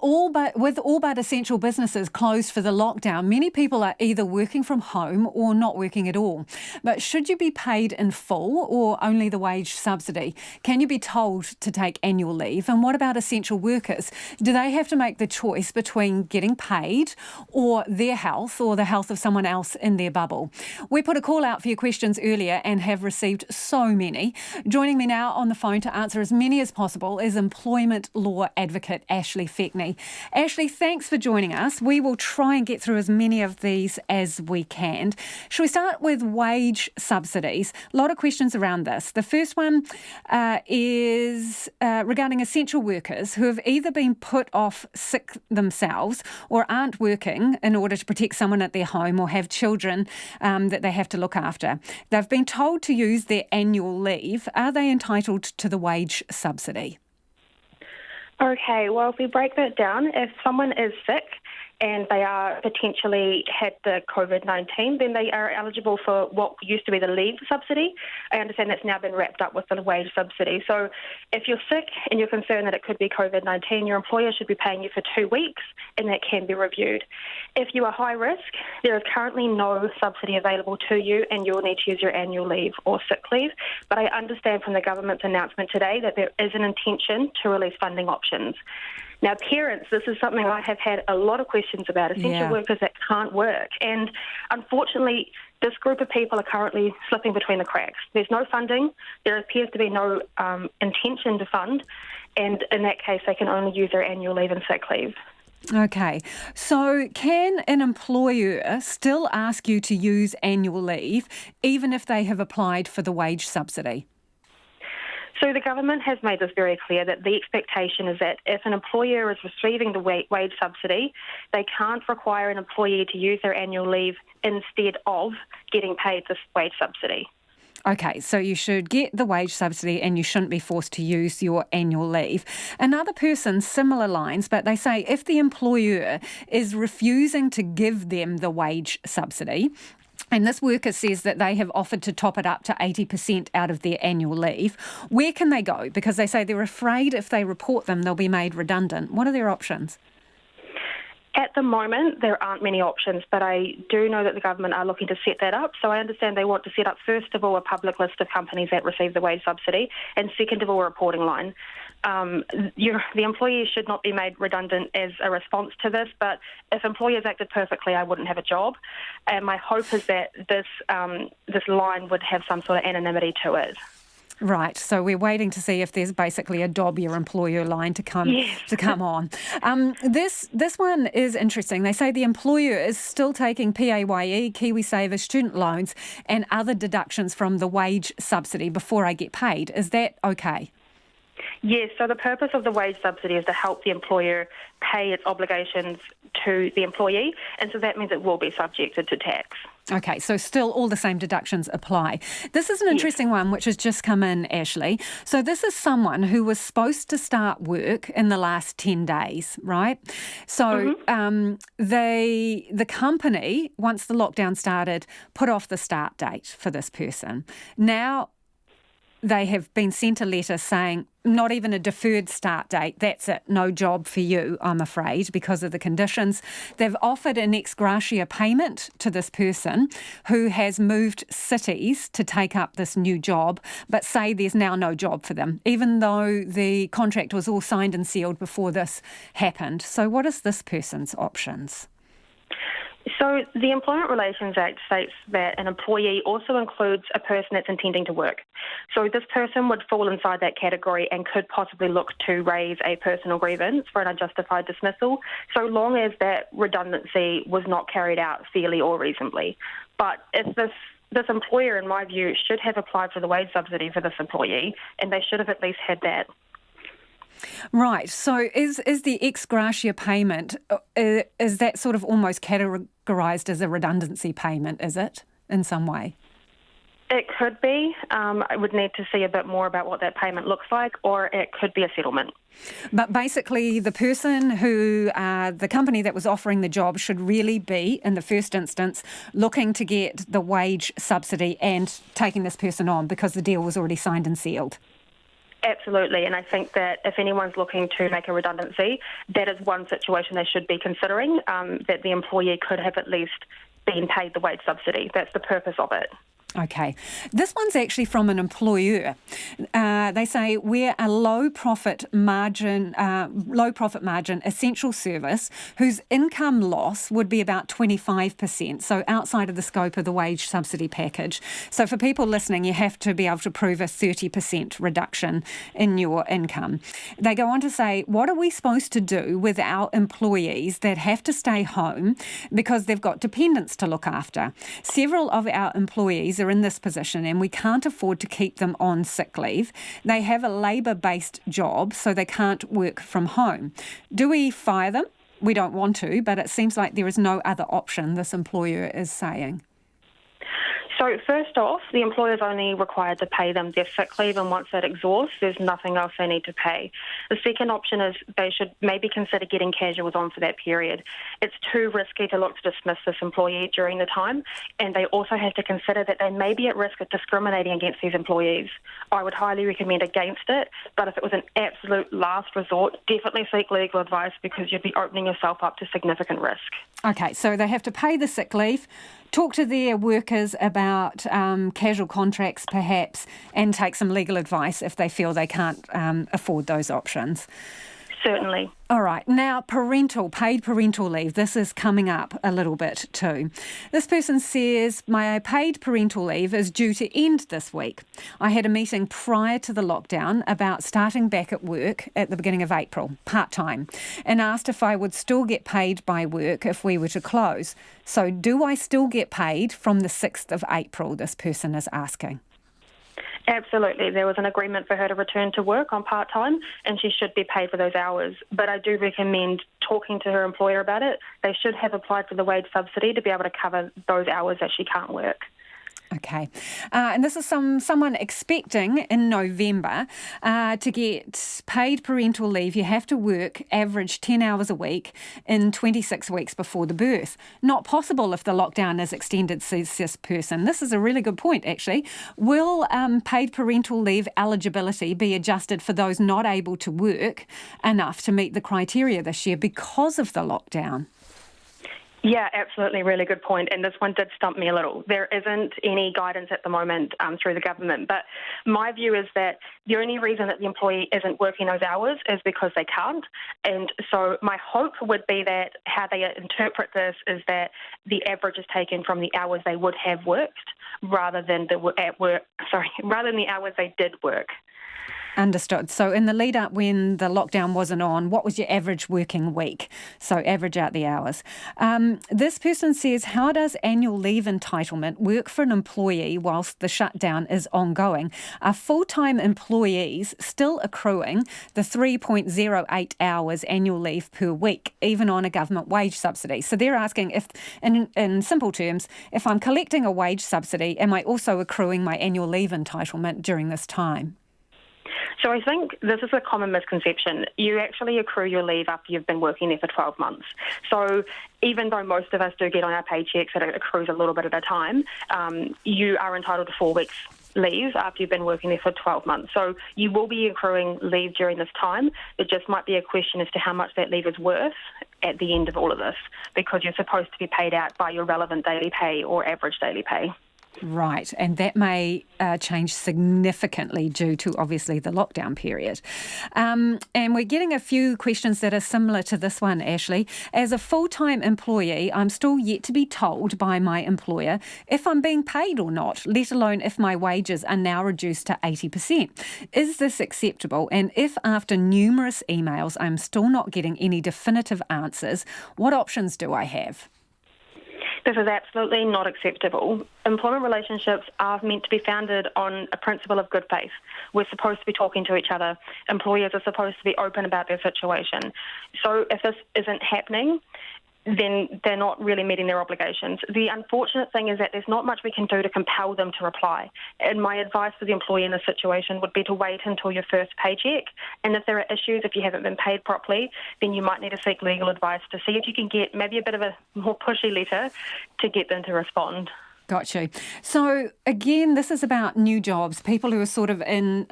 With all but essential businesses closed for the lockdown, many people are either working from home or not working at all. But should you be paid in full or only the wage subsidy? Can you be told to take annual leave? And what about essential workers? Do they have to make the choice between getting paid or their health or the health of someone else in their bubble? We put a call out for your questions earlier and have received so many. Joining me now on the phone to answer as many as possible is employment law advocate Ashleigh Fechney. Ashleigh, thanks for joining us. We will try and get through as many of these as we can. Shall we start with wage subsidies? A lot of questions around this. The first one is regarding essential workers who have either been put off sick themselves or aren't working in order to protect someone at their home or have children that they have to look after. They've been told to use their annual leave. Are they entitled to the wage subsidy? Okay, well, if we break that down, if someone is sick and they are potentially had the COVID-19, then they are eligible for what used to be the leave subsidy. I understand that's now been wrapped up with the wage subsidy. So if you're sick and you're concerned that it could be COVID-19, your employer should be paying you for 2 weeks, and that can be reviewed. If you are high risk, there is currently no subsidy available to you, and you'll need to use your annual leave or sick leave. But I understand from the government's announcement today that there is an intention to release funding options. Now, parents, this is something I have had a lot of questions about, essential workers that can't work. And unfortunately, this group of people are currently slipping between the cracks. There's no funding. There appears to be no intention to fund. And in that case, they can only use their annual leave and sick leave. Okay, so can an employer still ask you to use annual leave even if they have applied for the wage subsidy? So the government has made this very clear that the expectation is that if an employer is receiving the wage subsidy, they can't require an employee to use their annual leave instead of getting paid this wage subsidy. Okay, so you should get the wage subsidy and you shouldn't be forced to use your annual leave. Another person, similar lines, but they say if the employer is refusing to give them the wage subsidy, and this worker says that they have offered to top it up to 80% out of their annual leave, where can they go? Because they say they're afraid if they report them, they'll be made redundant. What are their options? At the moment, there aren't many options, but I do know that the government are looking to set that up. So I understand they want to set up, first of all, a public list of companies that receive the wage subsidy, and second of all, a reporting line. The employees should not be made redundant as a response to this, but if employers acted perfectly, I wouldn't have a job. And my hope is that this line would have some sort of anonymity to it. Right, so we're waiting to see if there's basically a dob your employer line to come on. This one is interesting. They say the employer is still taking PAYE, KiwiSaver, student loans and other deductions from the wage subsidy before I get paid. Is that okay? Yes, so the purpose of the wage subsidy is to help the employer pay its obligations to the employee, and so that means it will be subjected to tax. Okay, so still all the same deductions apply. This is an interesting one which has just come in, Ashleigh. So this is someone who was supposed to start work in the last 10 days, right? So the company, once the lockdown started, put off the start date for this person. Now they have been sent a letter saying not even a deferred start date, that's it, no job for you, I'm afraid, because of the conditions. They've offered an ex gratia payment to this person who has moved cities to take up this new job, but say there's now no job for them, even though the contract was all signed and sealed before this happened. So what is this person's options? So the Employment Relations Act states that an employee also includes a person that's intending to work. So this person would fall inside that category and could possibly look to raise a personal grievance for an unjustified dismissal, so long as that redundancy was not carried out fairly or reasonably. But if this employer, in my view, should have applied for the wage subsidy for this employee, and they should have at least had that. Right. So is the ex gratia payment, is that sort of almost categorised as a redundancy payment, is it, in some way? It could be. I would need to see a bit more about what that payment looks like, or it could be a settlement. But basically, the person who, the company that was offering the job should really be, in the first instance, looking to get the wage subsidy and taking this person on because the deal was already signed and sealed. Absolutely, and I think that if anyone's looking to make a redundancy, that is one situation they should be considering, that the employee could have at least been paid the wage subsidy. That's the purpose of it. Okay. This one's actually from an employer. They say we're a low profit margin essential service whose income loss would be about 25%, so outside of the scope of the wage subsidy package. So for people listening, you have to be able to prove a 30% reduction in your income. They go on to say, what are we supposed to do with our employees that have to stay home because they've got dependents to look after? Several of our employees are in this position and we can't afford to keep them on sick leave. They have a labour-based job, so they can't work from home. Do we fire them? We don't want to, but it seems like there is no other option, this employer is saying. So first off, the employer is only required to pay them their sick leave, and once that exhausts, there's nothing else they need to pay. The second option is they should maybe consider getting casuals on for that period. It's too risky to look to dismiss this employee during the time, and they also have to consider that they may be at risk of discriminating against these employees. I would highly recommend against it, but if it was an absolute last resort, definitely seek legal advice because you'd be opening yourself up to significant risk. Okay, so they have to pay the sick leave, talk to their workers about casual contracts perhaps, and take some legal advice if they feel they can't afford those options. Certainly. All right. Now, paid parental leave. This is coming up a little bit too. This person says, my paid parental leave is due to end this week. I had a meeting prior to the lockdown about starting back at work at the beginning of April, part-time, and asked if I would still get paid by work if we were to close. So do I still get paid from the 6th of April, this person is asking? Absolutely. There was an agreement for her to return to work on part-time and she should be paid for those hours. But I do recommend talking to her employer about it. They should have applied for the wage subsidy to be able to cover those hours that she can't work. Okay. And this is someone expecting in November to get paid parental leave. You have to work average 10 hours a week in 26 weeks before the birth. Not possible if the lockdown is extended, says this person. This is a really good point, actually. Will paid parental leave eligibility be adjusted for those not able to work enough to meet the criteria this year because of the lockdown? Yeah, absolutely. Really good point. And this one did stump me a little. There isn't any guidance at the moment through the government. But my view is that the only reason that the employee isn't working those hours is because they can't. And so my hope would be that how they interpret this is that the average is taken from the hours they would have worked rather than the hours they did work. Understood. So in the lead up when the lockdown wasn't on, what was your average working week? So average out the hours. This person says, how does annual leave entitlement work for an employee whilst the shutdown is ongoing? Are full-time employees still accruing the 3.08 hours annual leave per week, even on a government wage subsidy? So they're asking if, in simple terms, if I'm collecting a wage subsidy, am I also accruing my annual leave entitlement during this time? So I think this is a common misconception. You actually accrue your leave after you've been working there for 12 months. So even though most of us do get on our paychecks that it accrues a little bit at a time, you are entitled to 4 weeks leave after you've been working there for 12 months. So you will be accruing leave during this time. It just might be a question as to how much that leave is worth at the end of all of this, because you're supposed to be paid out by your relevant daily pay or average daily pay. Right, and that may change significantly due to, obviously, the lockdown period. And we're getting a few questions that are similar to this one, Ashleigh. As a full-time employee, I'm still yet to be told by my employer if I'm being paid or not, let alone if my wages are now reduced to 80%. Is this acceptable? And if after numerous emails I'm still not getting any definitive answers, what options do I have? This is absolutely not acceptable. Employment relationships are meant to be founded on a principle of good faith. We're supposed to be talking to each other. Employers are supposed to be open about their situation. So if this isn't happening, then they're not really meeting their obligations. The unfortunate thing is that there's not much we can do to compel them to reply. And my advice for the employee in this situation would be to wait until your first paycheck. And if there are issues, if you haven't been paid properly, then you might need to seek legal advice to see if you can get maybe a bit of a more pushy letter to get them to respond. Got you. So again, this is about new jobs, people who are sort of in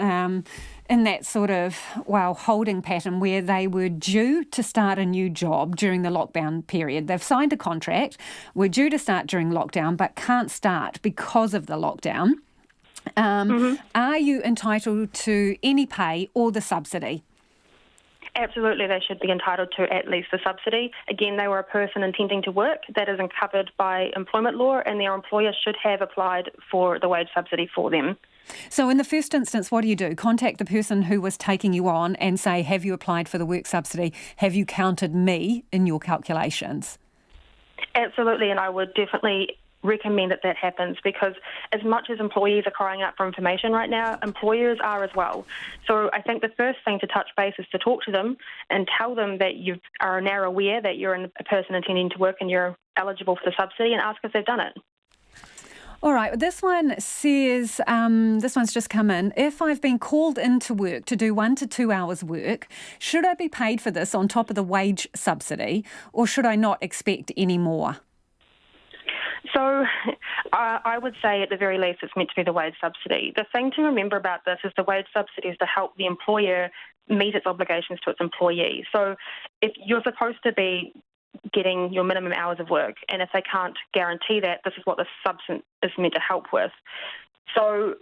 that sort of, holding pattern where they were due to start a new job during the lockdown period. They've signed a contract, were due to start during lockdown, but can't start because of the lockdown. Are you entitled to any pay or the subsidy? Absolutely, they should be entitled to at least the subsidy. Again, they were a person intending to work. That isn't covered by employment law, and their employer should have applied for the wage subsidy for them. So in the first instance, what do? Contact the person who was taking you on and say, have you applied for the work subsidy? Have you counted me in your calculations? Absolutely, and I would definitely recommend that happens, because as much as employees are crying out for information right now, employers are as well. So I think the first thing to touch base is to talk to them and tell them that you are now aware that you're a person intending to work and you're eligible for the subsidy, and ask if they've done it. All right, this one says, this one's just come in. If I've been called into work to do 1 to 2 hours work, should I be paid for this on top of the wage subsidy, or should I not expect any more? So I would say at the very least it's meant to be the wage subsidy. The thing to remember about this is the wage subsidy is to help the employer meet its obligations to its employee. So if you're supposed to be getting your minimum hours of work, and if they can't guarantee that, this is what the subsidy is meant to help with. So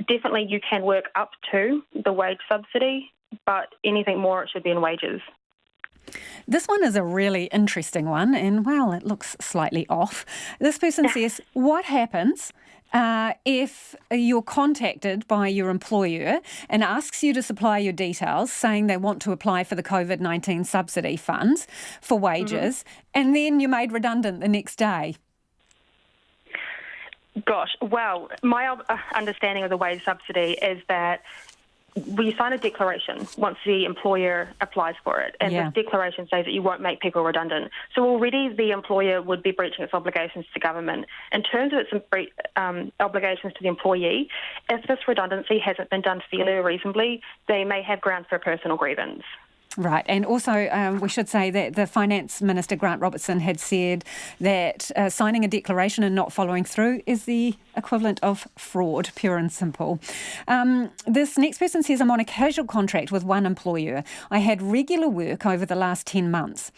definitely you can work up to the wage subsidy, but anything more it should be in wages. This one is a really interesting one, and it looks slightly off. This person says, what happens if you're contacted by your employer and asks you to supply your details, saying they want to apply for the COVID-19 subsidy funds for wages, and then you're made redundant the next day? Gosh, well, my understanding of the wage subsidy is that you sign a declaration once the employer applies for it, and this declaration says that you won't make people redundant. So already the employer would be breaching its obligations to government. In terms of its obligations to the employee, if this redundancy hasn't been done fairly or reasonably, they may have grounds for a personal grievance. Right, and also we should say that the Finance Minister, Grant Robertson, had said that signing a declaration and not following through is the equivalent of fraud, pure and simple. This next person says, I'm on a casual contract with one employer. I had regular work over the last 10 months.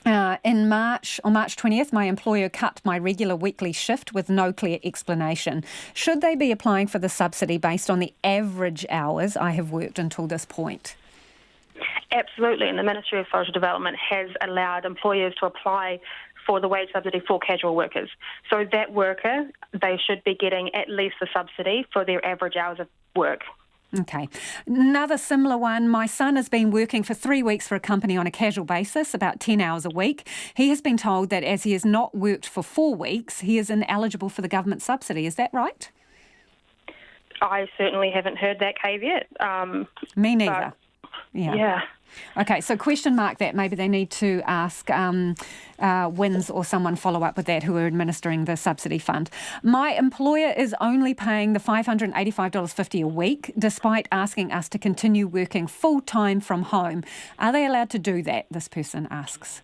On March 20th, my employer cut my regular weekly shift with no clear explanation. Should they be applying for the subsidy based on the average hours I have worked until this point? Absolutely, and the Ministry of Social Development has allowed employers to apply for the wage subsidy for casual workers. So that worker, they should be getting at least the subsidy for their average hours of work. Okay. Another similar one. My son has been working for 3 weeks for a company on a casual basis, about 10 hours a week. He has been told that as he has not worked for 4 weeks, he is ineligible for the government subsidy. Is that right? I certainly haven't heard that caveat. Me neither. Yeah. Okay, so question mark that. Maybe they need to ask WINS or someone follow up with that who are administering the subsidy fund. My employer is only paying the $585.50 a week, despite asking us to continue working full-time from home. Are they allowed to do that, this person asks?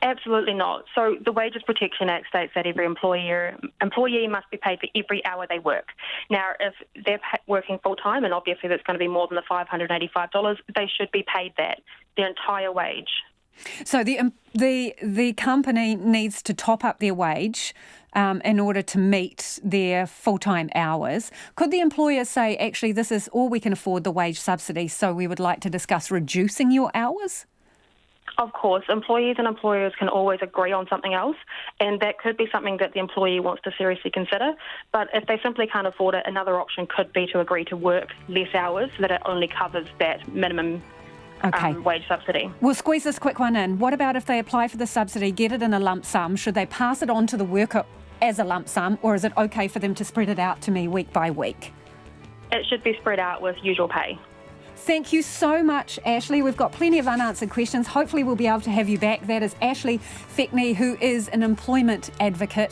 Absolutely not. So the Wages Protection Act states that every employee must be paid for every hour they work. Now, if they're working full-time, and obviously that's going to be more than the $585, they should be paid that, their entire wage. So the company needs to top up their wage in order to meet their full-time hours. Could the employer say, actually, this is all we can afford, the wage subsidy, so we would like to discuss reducing your hours? Of course, employees and employers can always agree on something else, and that could be something that the employee wants to seriously consider. But if they simply can't afford it, another option could be to agree to work less hours so that it only covers that minimum wage subsidy. We'll squeeze this quick one in. What about if they apply for the subsidy, get it in a lump sum? Should they pass it on to the worker as a lump sum, or is it okay for them to spread it out to me week by week? It should be spread out with usual pay. Thank you so much, Ashleigh. We've got plenty of unanswered questions. Hopefully we'll be able to have you back. That is Ashleigh Fechney, who is an employment advocate.